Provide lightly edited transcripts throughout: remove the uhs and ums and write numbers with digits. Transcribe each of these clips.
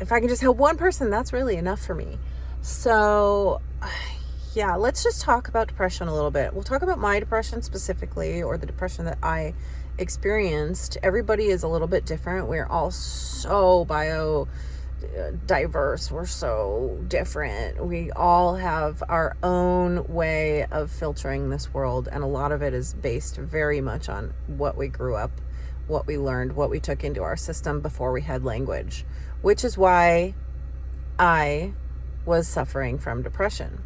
if I can just help one person, that's really enough for me. So yeah, let's just talk about depression a little bit. We'll talk about my depression specifically, or the depression that I experienced. Everybody is a little bit different. We're all so diverse. We're so different. We all have our own way of filtering this world, and a lot of it is based very much on what we grew up, what we learned, what we took into our system before we had language, which is why I was suffering from depression.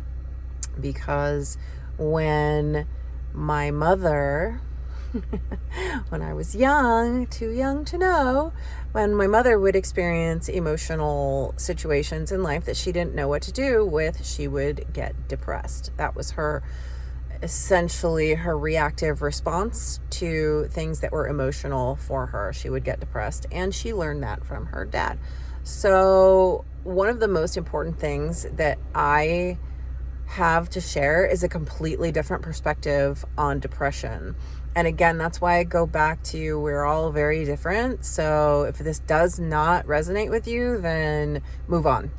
Because when my mother, when I was young, too young to know, when my mother would experience emotional situations in life that she didn't know what to do with, she would get depressed. That was essentially her reactive response to things that were emotional for her. She would get depressed, and she learned that from her dad. So one of the most important things that I have to share is a completely different perspective on depression. And again, that's why I go back to, we're all very different. So if this does not resonate with you, then move on.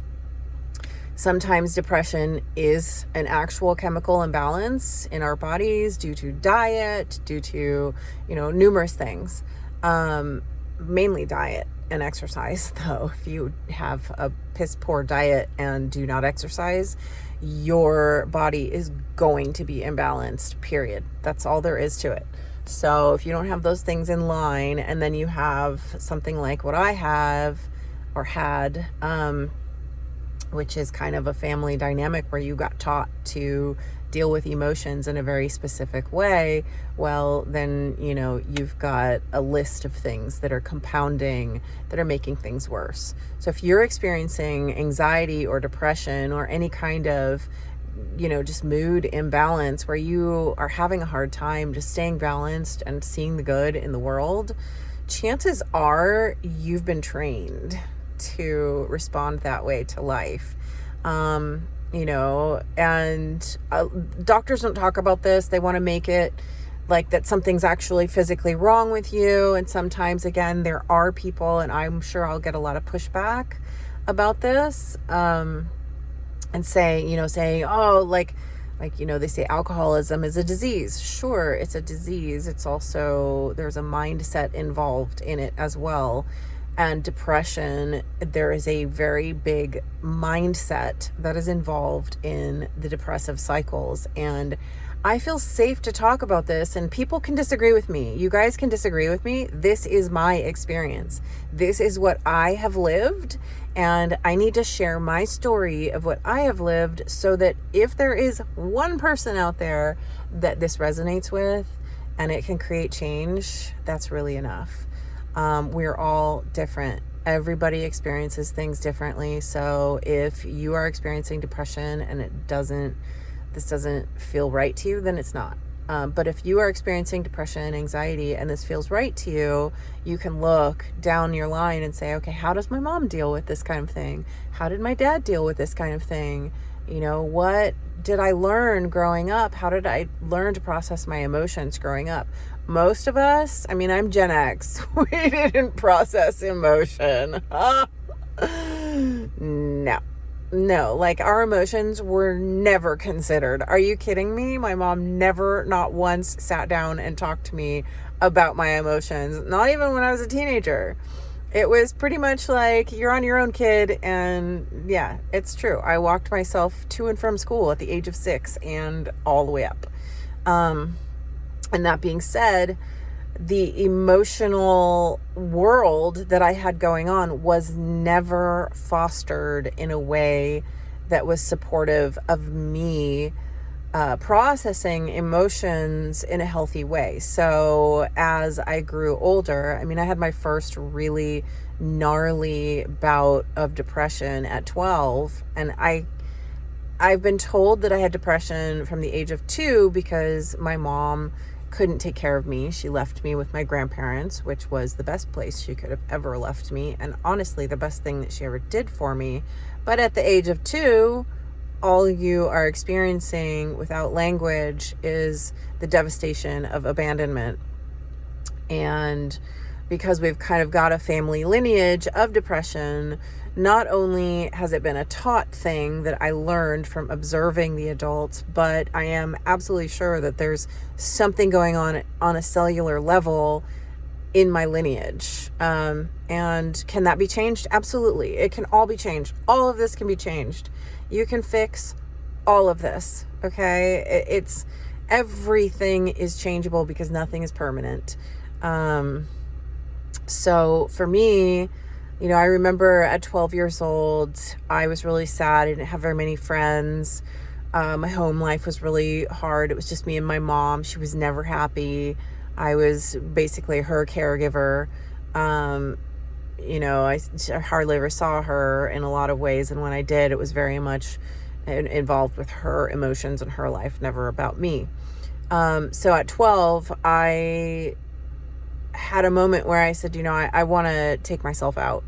Sometimes depression is an actual chemical imbalance in our bodies due to diet, due to, numerous things. Mainly diet and exercise, though. If you have a piss poor diet and do not exercise, your body is going to be imbalanced, period. That's all there is to it. So if you don't have those things in line, and then you have something like what I have or had, which is kind of a family dynamic where you got taught to deal with emotions in a very specific way, well, then, you've got a list of things that are compounding, that are making things worse. So if you're experiencing anxiety or depression or any kind of, just mood imbalance where you are having a hard time just staying balanced and seeing the good in the world, chances are you've been trained to respond that way to life. And doctors don't talk about this. They want to make it like that something's actually physically wrong with you. And sometimes, again, there are people, and I'm sure I'll get a lot of pushback about this, and saying, oh, they say alcoholism is a disease. Sure, it's a disease. It's also, there's a mindset involved in it as well. And depression, there is a very big mindset that is involved in the depressive cycles. And I feel safe to talk about this, and people can disagree with me. You guys can disagree with me. This is my experience. This is what I have lived, and I need to share my story of what I have lived so that if there is one person out there that this resonates with and it can create change, that's really enough. We're all different. Everybody experiences things differently. So if you are experiencing depression and this doesn't feel right to you, then it's not. But if you are experiencing depression, anxiety, and this feels right to you, you can look down your line and say, okay, how does my mom deal with this kind of thing? How did my dad deal with this kind of thing? What did I learn growing up? How did I learn to process my emotions growing up? Most of us, I'm Gen X, we didn't process emotion. No, our emotions were never considered. Are you kidding me? My mom never, not once, sat down and talked to me about my emotions. Not even when I was a teenager. It was pretty much like, you're on your own, kid. And yeah, it's true. I walked myself to and from school at the age of 6 and all the way up. And that being said, the emotional world that I had going on was never fostered in a way that was supportive of me processing emotions in a healthy way. So as I grew older, I had my first really gnarly bout of depression at 12, and I've been told that I had depression from the age of 2 because my mom couldn't take care of me. She left me with my grandparents, which was the best place she could have ever left me, and honestly the best thing that she ever did for me. But at the age of 2, all you are experiencing without language is the devastation of abandonment. And because we've kind of got a family lineage of depression, not only has it been a taught thing that I learned from observing the adults, but I am absolutely sure that there's something going on a cellular level in my lineage. And can that be changed? Absolutely. It can all be changed. All of this can be changed. You can fix all of this. Okay. It's everything is changeable because nothing is permanent. So for me, I remember at 12 years old, I was really sad. I didn't have very many friends. My home life was really hard. It was just me and my mom. She was never happy. I was basically her caregiver. I hardly ever saw her in a lot of ways. And when I did, it was very much involved with her emotions and her life, never about me. So at 12, I had a moment where I said, I want to take myself out.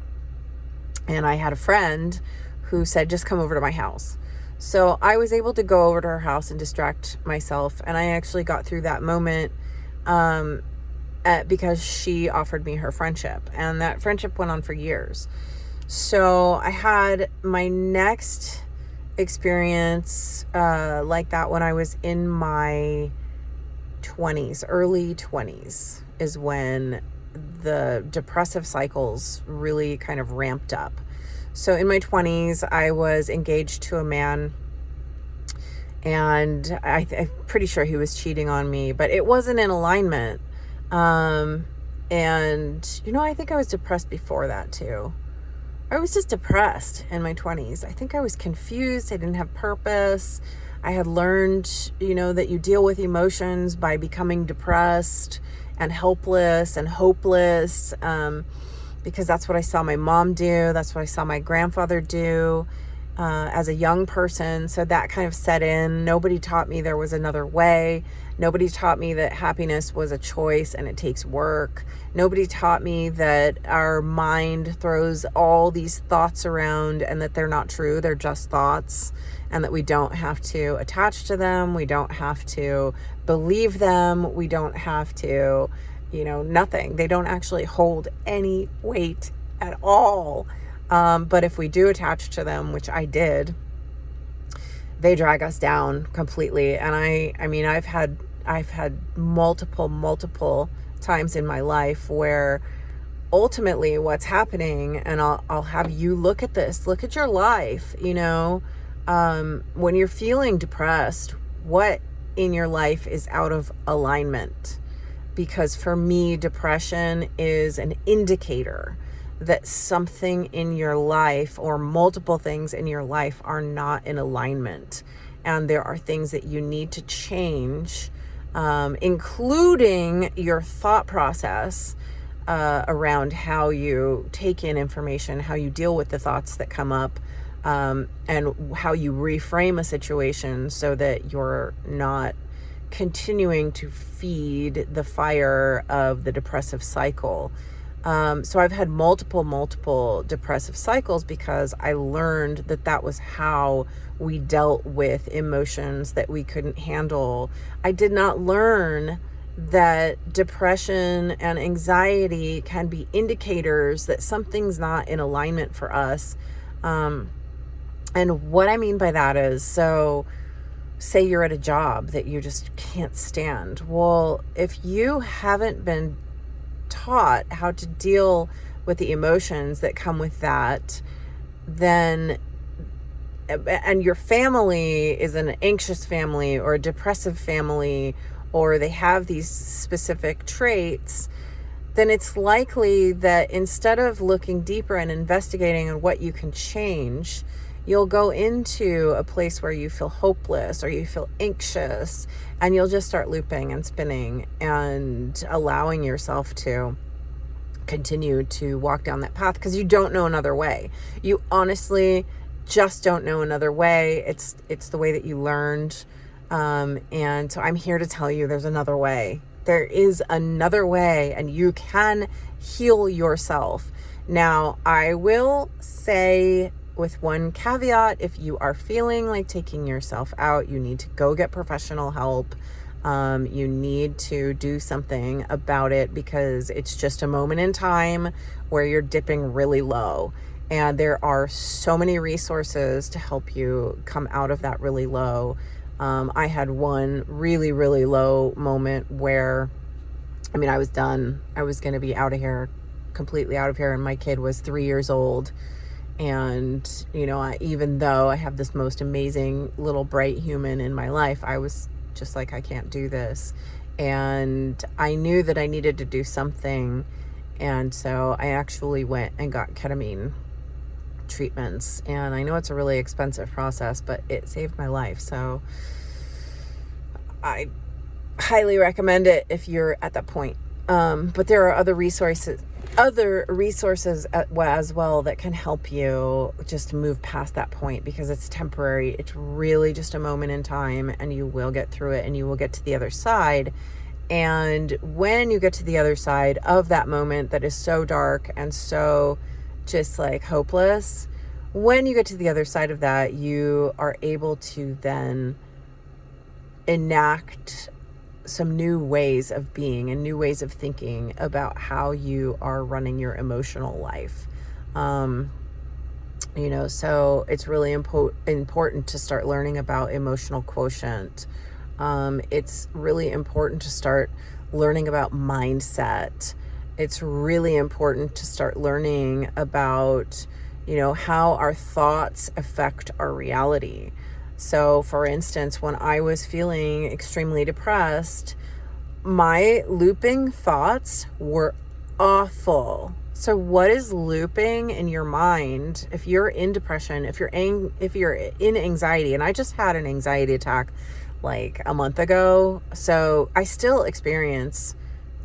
And I had a friend who said, just come over to my house. So I was able to go over to her house and distract myself. And I actually got through that moment because she offered me her friendship. And that friendship went on for years. So I had my next experience like that when I was in my 20s, early 20s is when the depressive cycles really kind of ramped up. So in my 20s, I was engaged to a man, and I'm pretty sure he was cheating on me, but it wasn't in alignment. And, I think I was depressed before that too. I was just depressed in my 20s. I think I was confused. I didn't have purpose. I had learned, that you deal with emotions by becoming depressed and helpless and hopeless, because that's what I saw my mom do. That's what I saw my grandfather do as a young person. So that kind of set in. Nobody taught me there was another way. Nobody taught me that happiness was a choice and it takes work. Nobody taught me that our mind throws all these thoughts around and that they're not true. They're just thoughts, and that we don't have to attach to them. We don't have to believe them. We don't have to, nothing. They don't actually hold any weight at all. But if we do attach to them, which I did, they drag us down completely. And I've had multiple times in my life where ultimately what's happening, and I'll have you look at this, look at your life, when you're feeling depressed, what in your life is out of alignment? Because for me, depression is an indicator that something in your life or multiple things in your life are not in alignment. And there are things that you need to change, including your thought process around how you take in information, how you deal with the thoughts that come up, and how you reframe a situation so that you're not continuing to feed the fire of the depressive cycle. So I've had multiple depressive cycles because I learned that was how we dealt with emotions that we couldn't handle. I did not learn that depression and anxiety can be indicators that something's not in alignment for us. And what I mean by that is, so say you're at a job that you just can't stand. Well, if you haven't been taught how to deal with the emotions that come with that, then, and your family is an anxious family or a depressive family, or they have these specific traits, then it's likely that instead of looking deeper and investigating on what you can change, you'll go into a place where you feel hopeless or you feel anxious, and you'll just start looping and spinning and allowing yourself to continue to walk down that path because you don't know another way. You honestly just don't know another way. It's the way that you learned. And so I'm here to tell you there's another way. There is another way, and you can heal yourself. Now, I will say, with one caveat, if you are feeling like taking yourself out, you need to go get professional help. You need to do something about it because it's just a moment in time where you're dipping really low. And there are so many resources to help you come out of that really low. I had one really, really low moment where, I was done. I was going to be out of here, completely out of here. And my kid was 3 years old. And, even though I have this most amazing little bright human in my life, I was just like, I can't do this. And I knew that I needed to do something. And so I actually went and got ketamine treatments. And I know it's a really expensive process, but it saved my life. So I highly recommend it if you're at that point. But there are other resources as well that can help you just move past that point, because it's temporary. It's really just a moment in time, and you will get through it, and you will get to the other side. And when you get to the other side of that moment that is so dark and so just like hopeless, when you get to the other side of that, you are able to then enact some new ways of being and new ways of thinking about how you are running your emotional life. So it's really important to start learning about emotional quotient. It's really important to start learning about mindset. It's really important to start learning about, how our thoughts affect our reality. So, for instance, when I was feeling extremely depressed, my looping thoughts were awful. So what is looping in your mind if you're in depression, if you're in anxiety? And I just had an anxiety attack like a month ago. So I still experience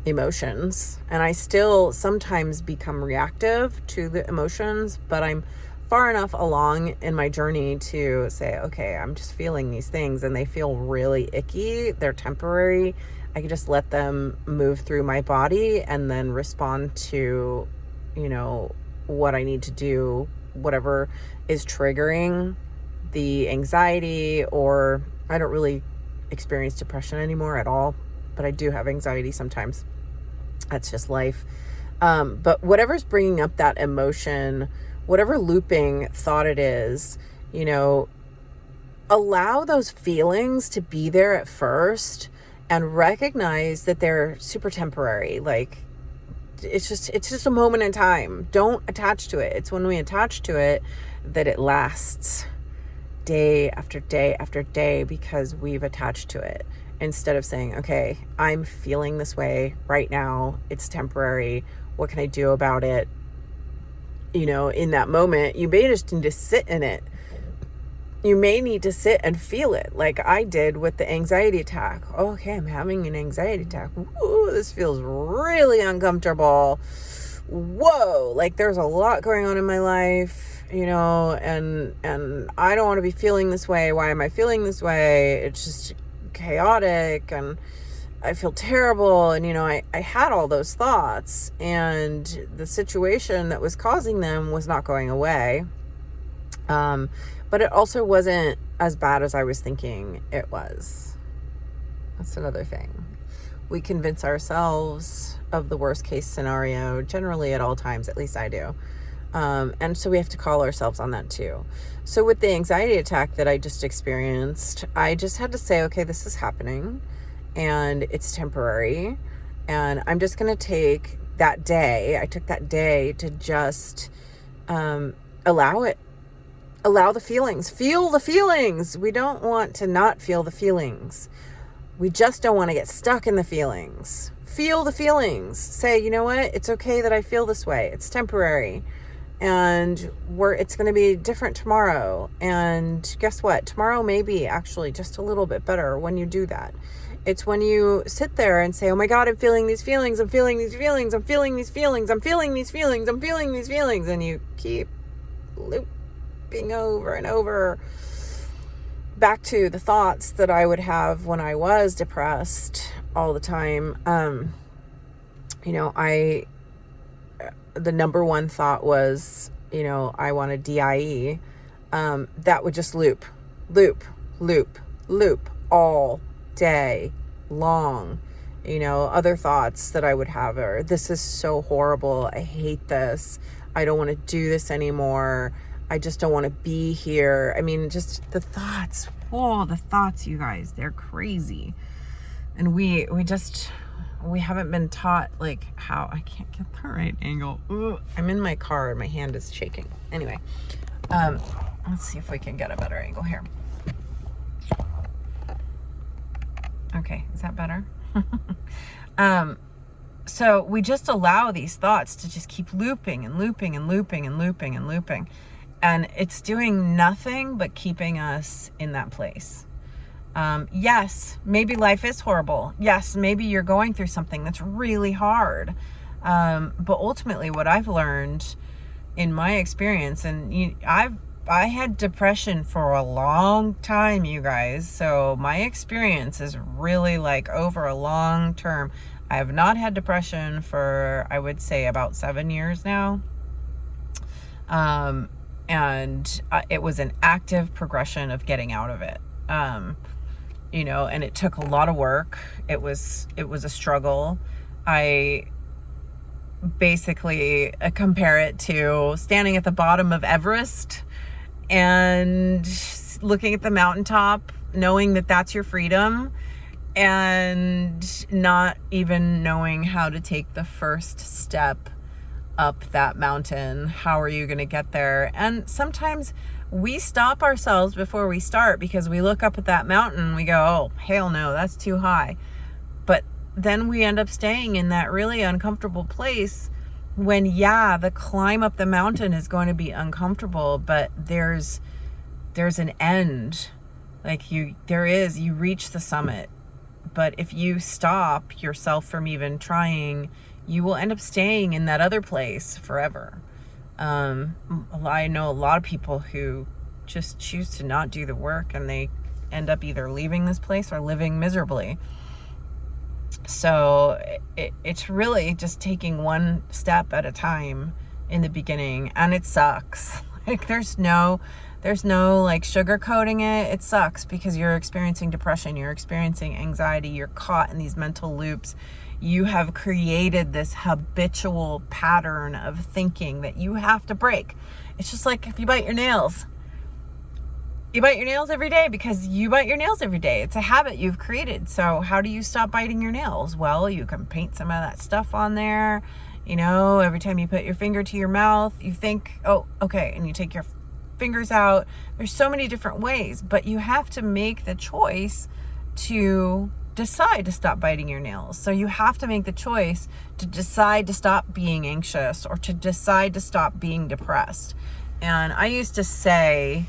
emotions, and I still sometimes become reactive to the emotions, but I'm far enough along in my journey to say, okay, I'm just feeling these things and they feel really icky. They're temporary. I can just let them move through my body and then respond to, what I need to do, whatever is triggering the anxiety. Or I don't really experience depression anymore at all, but I do have anxiety sometimes. That's just life. But whatever's bringing up that emotion, whatever looping thought it is, allow those feelings to be there at first and recognize that they're super temporary. Like it's just a moment in time. Don't attach to it. It's when we attach to it that it lasts day after day after day, because we've attached to it. Instead of saying, okay, I'm feeling this way right now. It's temporary. What can I do about it? In that moment, you may just need to sit in it. You may need to sit and feel it, like I did with the anxiety attack. Okay, I'm having an anxiety attack. Ooh, this feels really uncomfortable. Whoa, like there's a lot going on in my life, and I don't want to be feeling this way. Why am I feeling this way? It's just chaotic, and I feel terrible. And, I had all those thoughts, and the situation that was causing them was not going away. But it also wasn't as bad as I was thinking it was. That's another thing. We convince ourselves of the worst case scenario, generally at all times, at least I do. And so we have to call ourselves on that too. So with the anxiety attack that I just experienced, I just had to say, okay, this is happening and it's temporary. And I'm just going to take that day. I took that day to just allow it. Allow the feelings. Feel the feelings. We don't want to not feel the feelings. We just don't want to get stuck in the feelings. Feel the feelings. Say, you know what? It's okay that I feel this way. It's temporary. And it's going to be different tomorrow. And guess what? Tomorrow may be actually just a little bit better when you do that. It's when you sit there and say, oh my God, I'm feeling these feelings. I'm feeling these feelings. I'm feeling these feelings. I'm feeling these feelings. I'm feeling these feelings. And you keep looping over and over back to the thoughts that I would have when I was depressed all the time. The number one thought was, I want a DIE. That would just loop all day, long. Other thoughts that I would have are, this is so horrible. I hate this. I don't want to do this anymore. I just don't want to be here. I mean, just the thoughts. Whoa, the thoughts, you guys, they're crazy. And we haven't been taught like how. I can't get the right angle. Ooh, I'm in my car and my hand is shaking. Anyway, let's see if we can get a better angle here. Okay, is that better? So we just allow these thoughts to just keep looping and looping and looping and looping and looping. And it's doing nothing but keeping us in that place. Yes, maybe life is horrible. Yes, maybe you're going through something that's really hard. But ultimately what I've learned in my experience, and I had depression for a long time, you guys. So my experience is really like over a long term. I have not had depression for, I would say, about 7 years now. And it was an active progression of getting out of it. And it took a lot of work. It was a struggle. I basically compare it to standing at the bottom of Everest and looking at the mountaintop, knowing that that's your freedom, and not even knowing how to take the first step up that mountain. How are you going to get there? And sometimes we stop ourselves before we start because we look up at that mountain and we go, oh, hell no, that's too high. But then we end up staying in that really uncomfortable place when, yeah, the climb up the mountain is going to be uncomfortable, but there's an end. Like you reach the summit. But if you stop yourself from even trying, you will end up staying in that other place forever. I know a lot of people who just choose to not do the work, and they end up either leaving this place or living miserably. So it's really just taking one step at a time in the beginning, and it sucks. Like there's no like sugarcoating it. It sucks because you're experiencing depression, you're experiencing anxiety, you're caught in these mental loops. You have created this habitual pattern of thinking that you have to break. It's just like if you bite your nails. You bite your nails every day because you bite your nails every day. It's a habit you've created. So how do you stop biting your nails? Well, you can paint some of that stuff on there. Every time you put your finger to your mouth, you think, oh, okay, and you take your fingers out. There's so many different ways, but you have to make the choice to decide to stop biting your nails. So you have to make the choice to decide to stop being anxious or to decide to stop being depressed. And I used to say,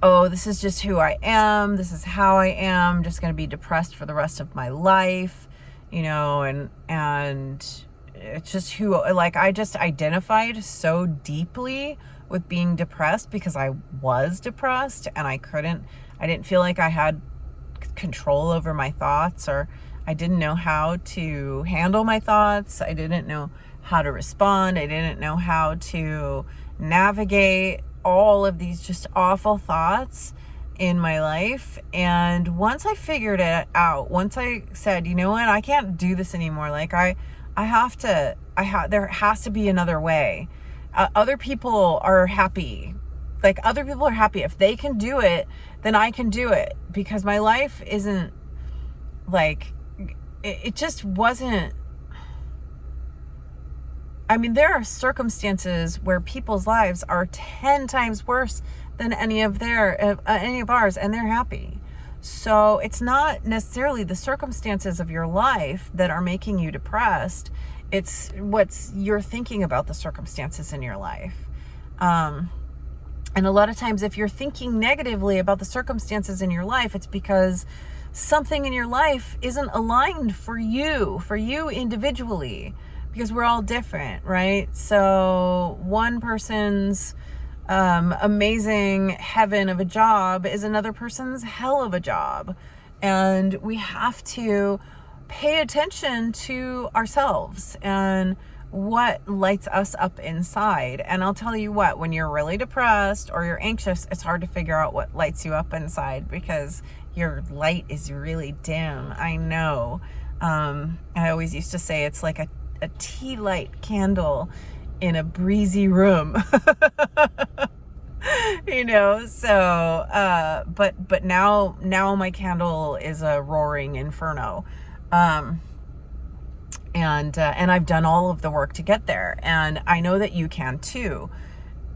oh, this is just who I am. This is how I am. I'm just going to be depressed for the rest of my life, and it's just who, like, I just identified so deeply with being depressed because I was depressed and I didn't feel like I had control over my thoughts, or I didn't know how to handle my thoughts. I didn't know how to respond. I didn't know how to navigate all of these just awful thoughts in my life. And once I figured it out, once I said, you know what, I can't do this anymore. Like there has to be another way. Other people are happy. Like other people are happy. If they can do it, then I can do it, because my life isn't like, it just wasn't. I mean, there are circumstances where people's lives are 10 times worse than any of ours, and they're happy. So it's not necessarily the circumstances of your life that are making you depressed. It's what's you're thinking about the circumstances in your life. And a lot of times if you're thinking negatively about the circumstances in your life, it's because something in your life isn't aligned for you individually. Because we're all different, right? So one person's amazing heaven of a job is another person's hell of a job. And we have to pay attention to ourselves and what lights us up inside. And I'll tell you what, when you're really depressed or you're anxious, it's hard to figure out what lights you up inside because your light is really dim. I know. I always used to say it's like a tea light candle in a breezy room. But now my candle is a roaring inferno. And I've done all of the work to get there, and I know that you can too.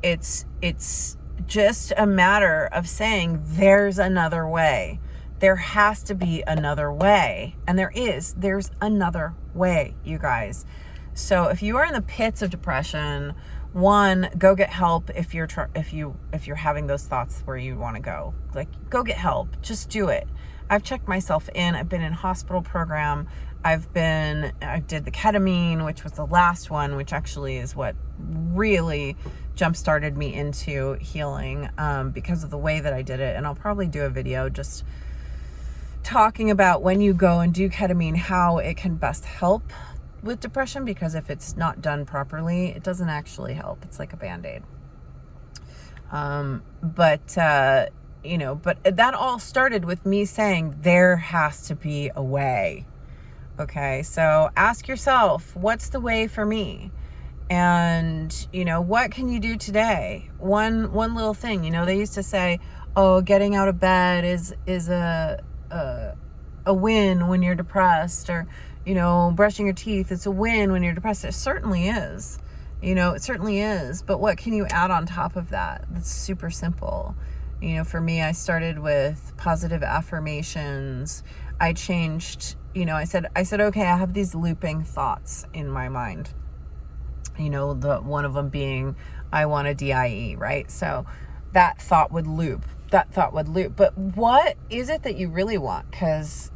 It's just a matter of saying there's another way. There has to be another way, and there's another way, you guys. So if you are in the pits of depression, one, go get help. If you're having those thoughts where you want to go, like, go get help. Just do it. I've checked myself in. I've been in hospital program. I did the ketamine, which was the last one, which actually is what really jump-started me into healing, because of the way that I did it. And I'll probably do a video just talking about when you go and do ketamine, how it can best help with depression, because if it's not done properly, it doesn't actually help. It's like a Band-Aid. But that all started with me saying there has to be a way. Okay, so ask yourself, what's the way for me? And, what can you do today? One little thing, they used to say, oh, getting out of bed is a win when you're depressed, or, brushing your teeth, it's a win when you're depressed. It certainly is. It certainly is. But what can you add on top of that? That's super simple. For me, I started with positive affirmations. I changed, I said, okay, I have these looping thoughts in my mind. The one of them being, I want a DIE, right? So that thought would loop. But what is it that you really want? Because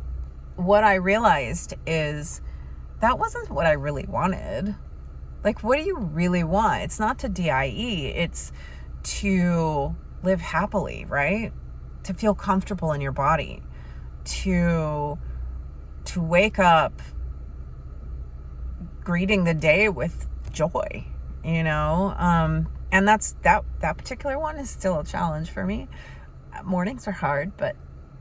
what I realized is that wasn't what I really wanted. Like, what do you really want? It's not to DIE. It's to live happily, right? To feel comfortable in your body. To wake up greeting the day with joy, and that particular one is still a challenge for me. Mornings are hard, but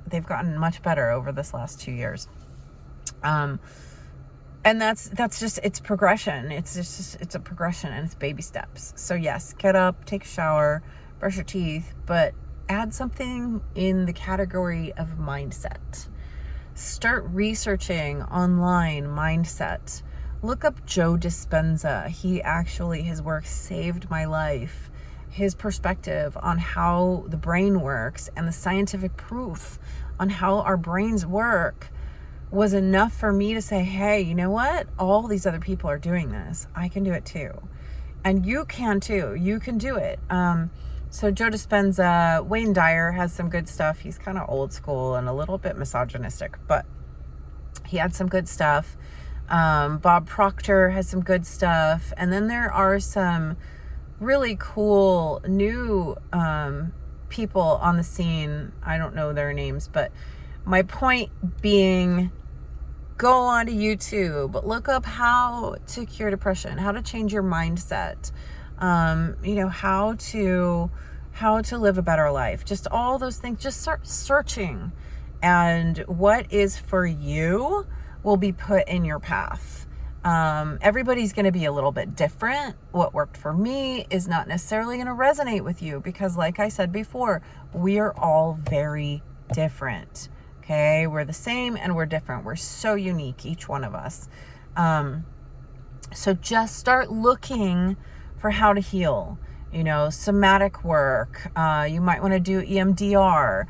they've gotten much better over this last 2 years. And that's just, it's progression. It's a progression, and it's baby steps. So yes, get up, take a shower, brush your teeth, but add something in the category of mindset. Start researching online mindset. Look up Joe Dispenza. His work saved my life. His perspective on how the brain works and the scientific proof on how our brains work was enough for me to say, hey, you know what? All these other people are doing this. I can do it too. And you can too. You can do it. So Joe Dispenza, Wayne Dyer has some good stuff. He's kind of old school and a little bit misogynistic, but he had some good stuff. Bob Proctor has some good stuff. And then there are some really cool new people on the scene. I don't know their names, but my point being, go onto YouTube, look up how to cure depression, how to change your mindset, how to live a better life, just all those things. Just start searching, and what is for you will be put in your path. Everybody's going to be a little bit different. What worked for me is not necessarily going to resonate with you, because like I said before, we are all very different. Okay, we're the same and we're different. We're so unique, each one of us. So just start looking for how to heal. Somatic work. You might want to do EMDR.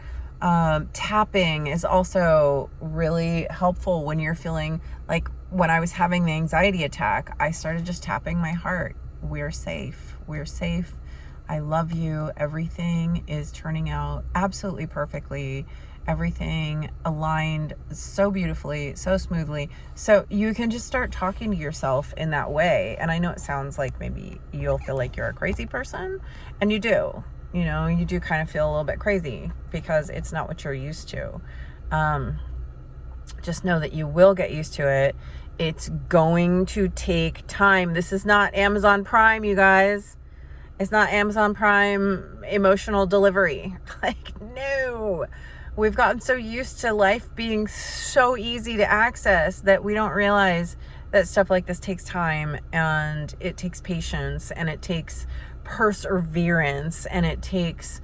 Tapping is also really helpful when you're feeling like, when I was having the anxiety attack, I started just tapping my heart. We're safe. We're safe. I love you. Everything is turning out absolutely perfectly. Everything aligned so beautifully, so smoothly. So you can just start talking to yourself in that way. And I know it sounds like maybe you'll feel like you're a crazy person, and you do. You do kind of feel a little bit crazy because it's not what you're used to. Just know that you will get used to it. It's going to take time. This is not Amazon Prime, you guys. It's not Amazon Prime emotional delivery. Like, no. We've gotten so used to life being so easy to access that we don't realize that stuff like this takes time, and it takes patience, and it takes perseverance, and it takes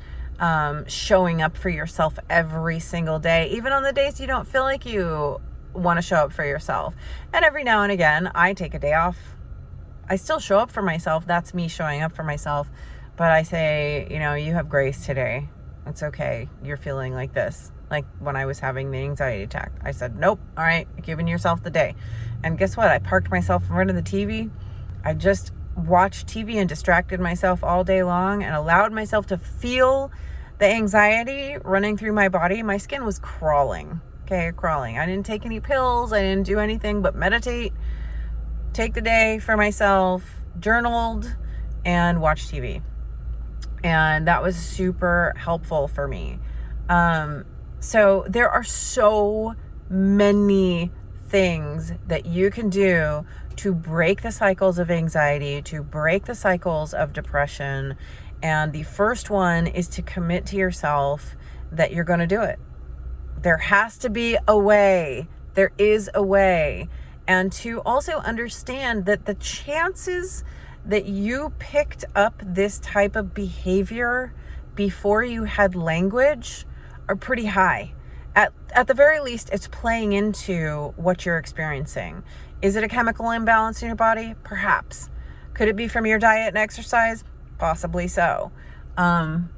showing up for yourself every single day, even on the days you don't feel like you want to show up for yourself. And every now and again, I take a day off. I still show up for myself. That's me showing up for myself. But I say, you have grace today. It's okay. You're feeling like this. Like when I was having the anxiety attack, I said, nope. All right. Giving yourself the day. And guess what? I parked myself in front of the TV. I just watched TV and distracted myself all day long and allowed myself to feel the anxiety running through my body. My skin was crawling. Okay, crawling. I didn't take any pills. I didn't do anything but meditate, take the day for myself, journaled, and watched TV. And that was super helpful for me. So there are so many things that you can do to break the cycles of anxiety, to break the cycles of depression. And the first one is to commit to yourself that you're going to do it. There has to be a way. There is a way. And to also understand that the chances that you picked up this type of behavior before you had language are pretty high. At the very least, it's playing into what you're experiencing. Is it a chemical imbalance in your body? Perhaps. Could it be from your diet and exercise? Possibly so.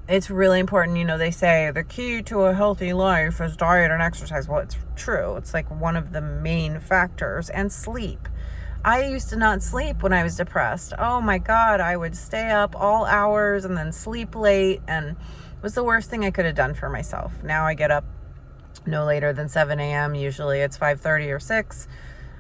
It's really important. They say the key to a healthy life is diet and exercise. Well, it's true. It's like one of the main factors. And sleep. I used to not sleep when I was depressed. Oh my God, I would stay up all hours and then sleep late, and it was the worst thing I could have done for myself. Now I get up no later than 7 a.m. Usually it's 5:30 or 6.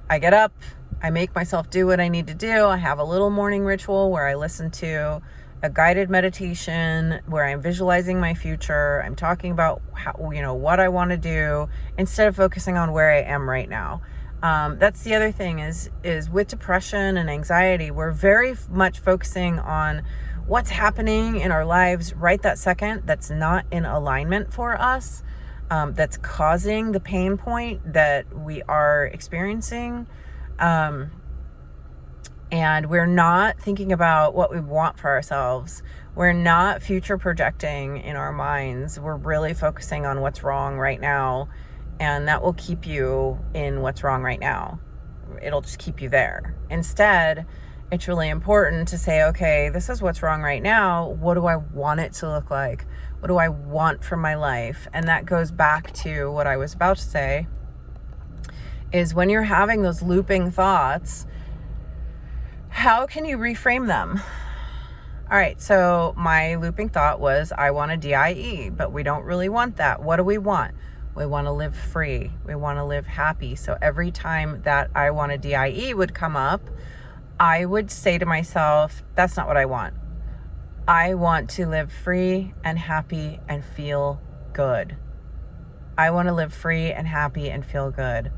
I get up, I make myself do what I need to do. I have a little morning ritual where I listen to a guided meditation where I'm visualizing my future. I'm talking about how, what I want to do instead of focusing on where I am right now. That's the other thing is with depression and anxiety, we're very much focusing on what's happening in our lives right that second that's not in alignment for us, that's causing the pain point that we are experiencing. And we're not thinking about what we want for ourselves. We're not future projecting in our minds. We're really focusing on what's wrong right now. And that will keep you in what's wrong right now. It'll just keep you there. Instead, it's really important to say, okay, this is what's wrong right now. What do I want it to look like? What do I want from my life? And that goes back to what I was about to say, is when you're having those looping thoughts, how can you reframe them? All right, so my looping thought was, I want a DIE, but we don't really want that. What do we want? We want to live free. We want to live happy. So every time that I want a DIE would come up, I would say to myself, that's not what I want. I want to live free and happy and feel good. I want to live free and happy and feel good.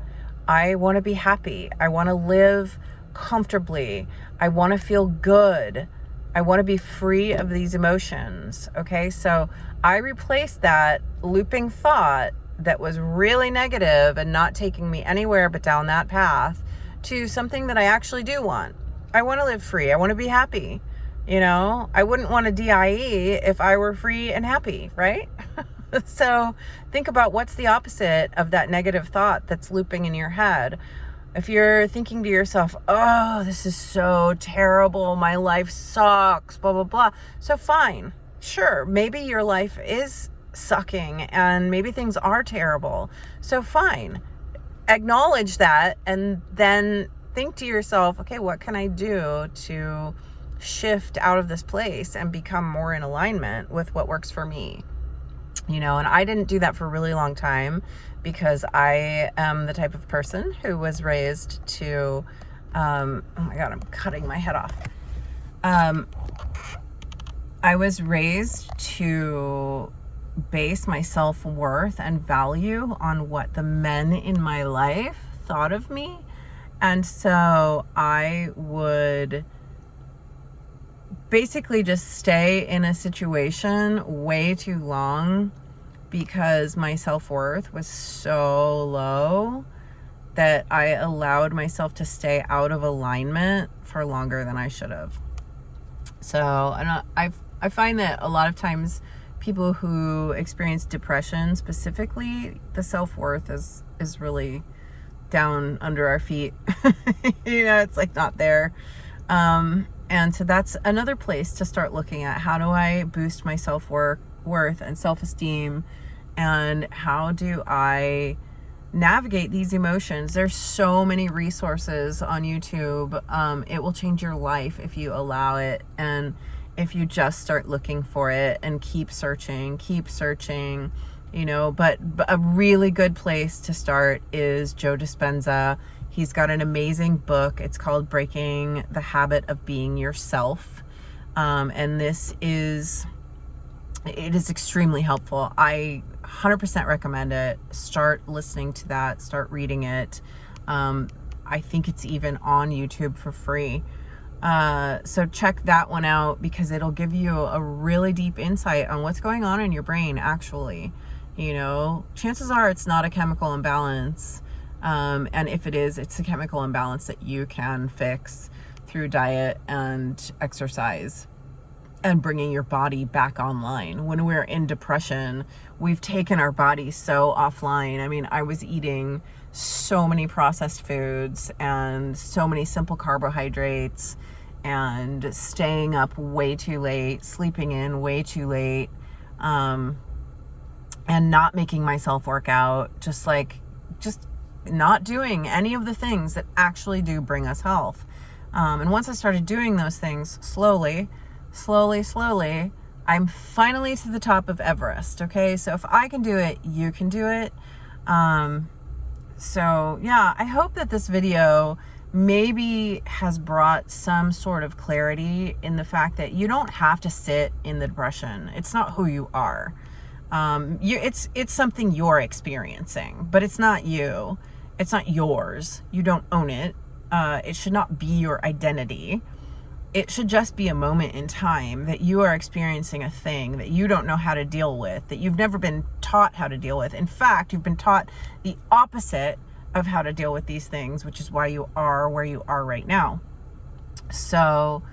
I want to be happy. I want to live comfortably. I want to feel good. I want to be free of these emotions. Okay, so I replaced that looping thought that was really negative and not taking me anywhere but down that path to something that I actually do want. I want to live free. I want to be happy. I wouldn't want a DIE if I were free and happy, right? So think about what's the opposite of that negative thought that's looping in your head. If you're thinking to yourself, oh, this is so terrible, my life sucks, blah, blah, blah. So fine, sure, maybe your life is sucking and maybe things are terrible. So fine, acknowledge that and then think to yourself, okay, what can I do to shift out of this place and become more in alignment with what works for me? And I didn't do that for a really long time because I am the type of person who was raised to, oh my God, I'm cutting my head off. I was raised to base my self-worth and value on what the men in my life thought of me. And so I would basically just stay in a situation way too long because my self-worth was so low that I allowed myself to stay out of alignment for longer than I should have. So I find that a lot of times people who experience depression specifically, the self-worth is really down under our feet. It's like not there. And so that's another place to start looking at, how do I boost my self-worth and self-esteem, and how do I navigate these emotions? There's so many resources on YouTube. It will change your life if you allow it, and if you just start looking for it and keep searching, but a really good place to start is Joe Dispenza. He's got an amazing book. It's called Breaking the Habit of Being Yourself. And it is extremely helpful. I 100% recommend it. Start listening to that, start reading it. I think it's even on YouTube for free. So check that one out, because it'll give you a really deep insight on what's going on in your brain, actually. Chances are it's not a chemical imbalance. And if it is, it's a chemical imbalance that you can fix through diet and exercise and bringing your body back online. When we're in depression, we've taken our body so offline. I mean, I was eating so many processed foods and so many simple carbohydrates and staying up way too late, sleeping in way too late, and not making myself work out, just not doing any of the things that actually do bring us health. And once I started doing those things slowly, I'm finally to the top of Everest. Okay. So if I can do it, you can do it. So yeah, I hope that this video maybe has brought some sort of clarity in the fact that you don't have to sit in the depression. It's not who you are. It's something you're experiencing, but it's not you. It's not yours. You don't own it. It should not be your identity. It should just be a moment in time that you are experiencing a thing that you don't know how to deal with, that you've never been taught how to deal with. In fact, you've been taught the opposite of how to deal with these things, which is why you are where you are right now. So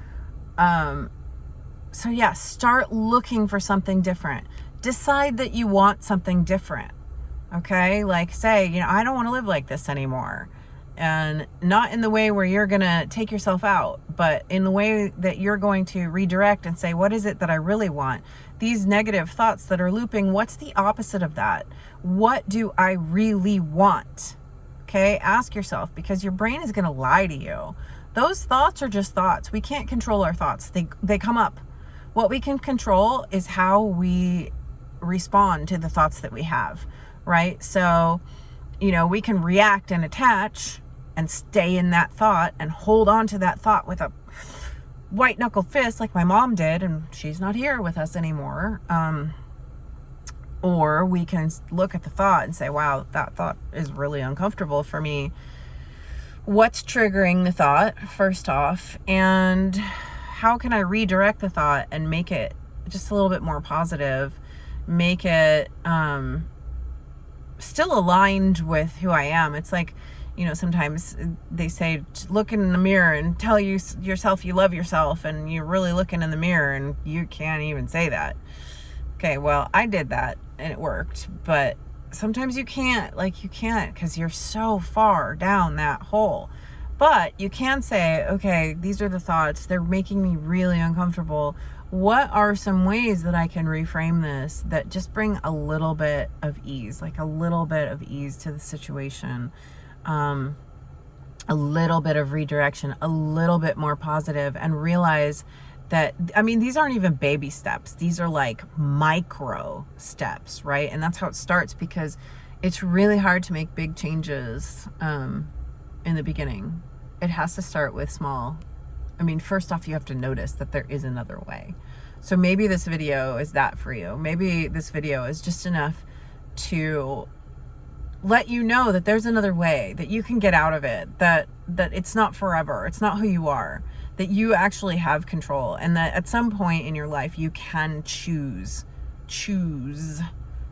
yeah, start looking for something different. Decide that you want something different. Okay? Like say, I don't want to live like this anymore. And not in the way where you're going to take yourself out, but in the way that you're going to redirect and say, what is it that I really want? These negative thoughts that are looping, what's the opposite of that? What do I really want? Okay, ask yourself, because your brain is going to lie to you. Those thoughts are just thoughts. We can't control our thoughts. They come up. What we can control is how we respond to the thoughts that we have, right? So, we can react and attach and stay in that thought and hold on to that thought with a white knuckle fist like my mom did, and she's not here with us anymore. Or we can look at the thought and say, wow, that thought is really uncomfortable for me. What's triggering the thought, first off, and how can I redirect the thought and make it just a little bit more positive, make it still aligned with who I am. It's like, sometimes they say, look in the mirror and tell yourself you love yourself, and you're really looking in the mirror and you can't even say that. Okay, well, I did that and it worked, but sometimes you can't because you're so far down that hole. But you can say, okay, these are the thoughts. They're making me really uncomfortable. What are some ways that I can reframe this that just bring a little bit of ease, like a little bit of ease to the situation, a little bit of redirection, a little bit more positive, and realize that, these aren't even baby steps. These are like micro steps, right? And that's how it starts, because it's really hard to make big changes in the beginning. It has to start with small. First off, you have to notice that there is another way. So maybe this video is that for you. Maybe this video is just enough to let you know that there's another way, that you can get out of it, that it's not forever. It's not who you are, that you actually have control, and that at some point in your life you can choose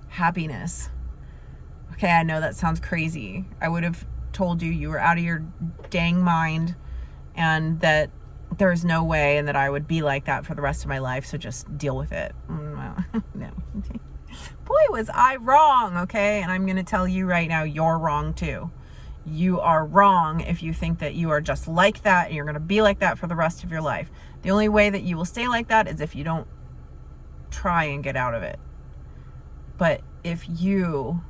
happiness. Okay, I know that sounds crazy. I would have told you were out of your dang mind and that there's no way and that I would be like that for the rest of my life, so just deal with it. No. Boy, was I wrong, okay? And I'm going to tell you right now, you're wrong too. You are wrong if you think that you are just like that and you're going to be like that for the rest of your life. The only way that you will stay like that is if you don't try and get out of it. But if you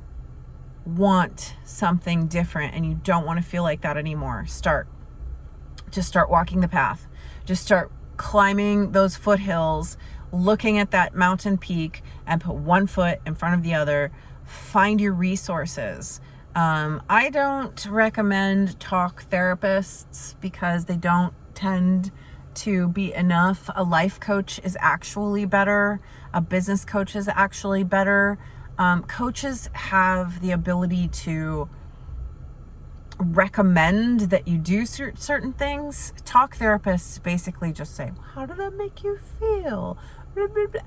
want something different and you don't want to feel like that anymore, just start walking the path. Just start climbing those foothills, looking at that mountain peak, and put one foot in front of the other. Find your resources. I don't recommend talk therapists because they don't tend to be enough. A life coach is actually better. A business coach is actually better. Coaches have the ability to recommend that you do certain things. Talk therapists basically just say, how did that make you feel?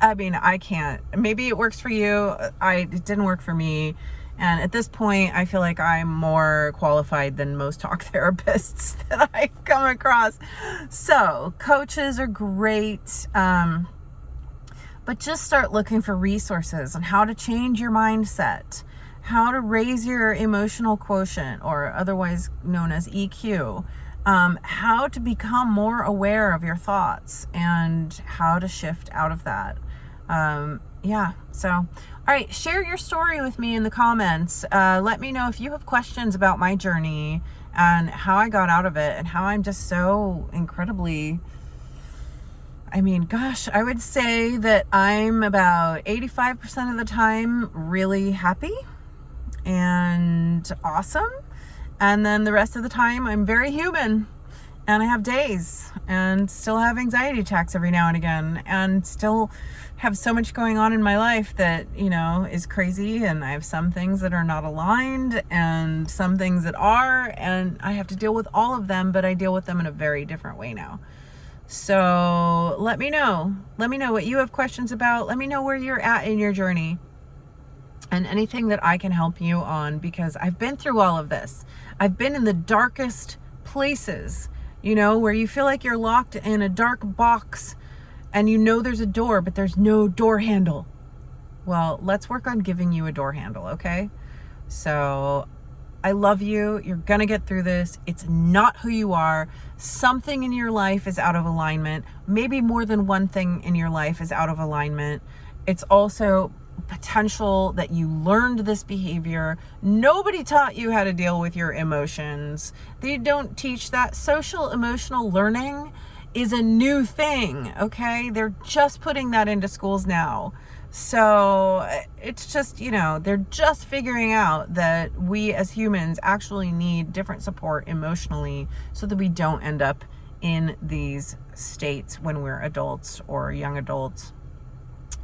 I mean, I can't. Maybe it works for you. It didn't work for me. And at this point, I feel like I'm more qualified than most talk therapists that I come across. So coaches are great. But just start looking for resources on how to change your mindset, how to raise your emotional quotient, or otherwise known as EQ, how to become more aware of your thoughts and how to shift out of that. So, all right, share your story with me in the comments. Let me know if you have questions about my journey and how I got out of it and how I'm just so incredibly... I mean, gosh, I would say that I'm about 85% of the time really happy and awesome. And then the rest of the time, I'm very human. And I have days and still have anxiety attacks every now and again. And still have so much going on in my life that, is crazy. And I have some things that are not aligned and some things that are. And I have to deal with all of them, but I deal with them in a very different way now. So let me know what you have questions about. Let me know where you're at in your journey and anything that I can help you on, because I've been through all of this. I've been in the darkest places, where you feel like you're locked in a dark box and there's a door, but there's no door handle. Well, let's work on giving you a door handle, okay? So I love you. You're going to get through this. It's not who you are. Something in your life is out of alignment. Maybe more than one thing in your life is out of alignment. It's also potential that you learned this behavior. Nobody taught you how to deal with your emotions. They don't teach that. Social emotional learning is a new thing, okay? They're just putting that into schools now. So it's just, they're just figuring out that we as humans actually need different support emotionally so that we don't end up in these states when we're adults or young adults,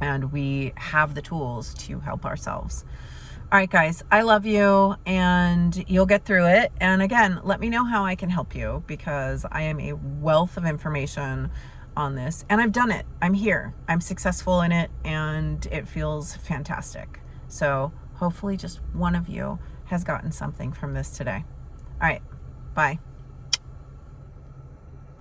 and we have the tools to help ourselves. All right, guys, I love you and you'll get through it. And again, let me know how I can help you, because I am a wealth of information on this, and I've done it. I'm here. I'm successful in it, and it feels fantastic. So hopefully just one of you has gotten something from this today. All right. Bye.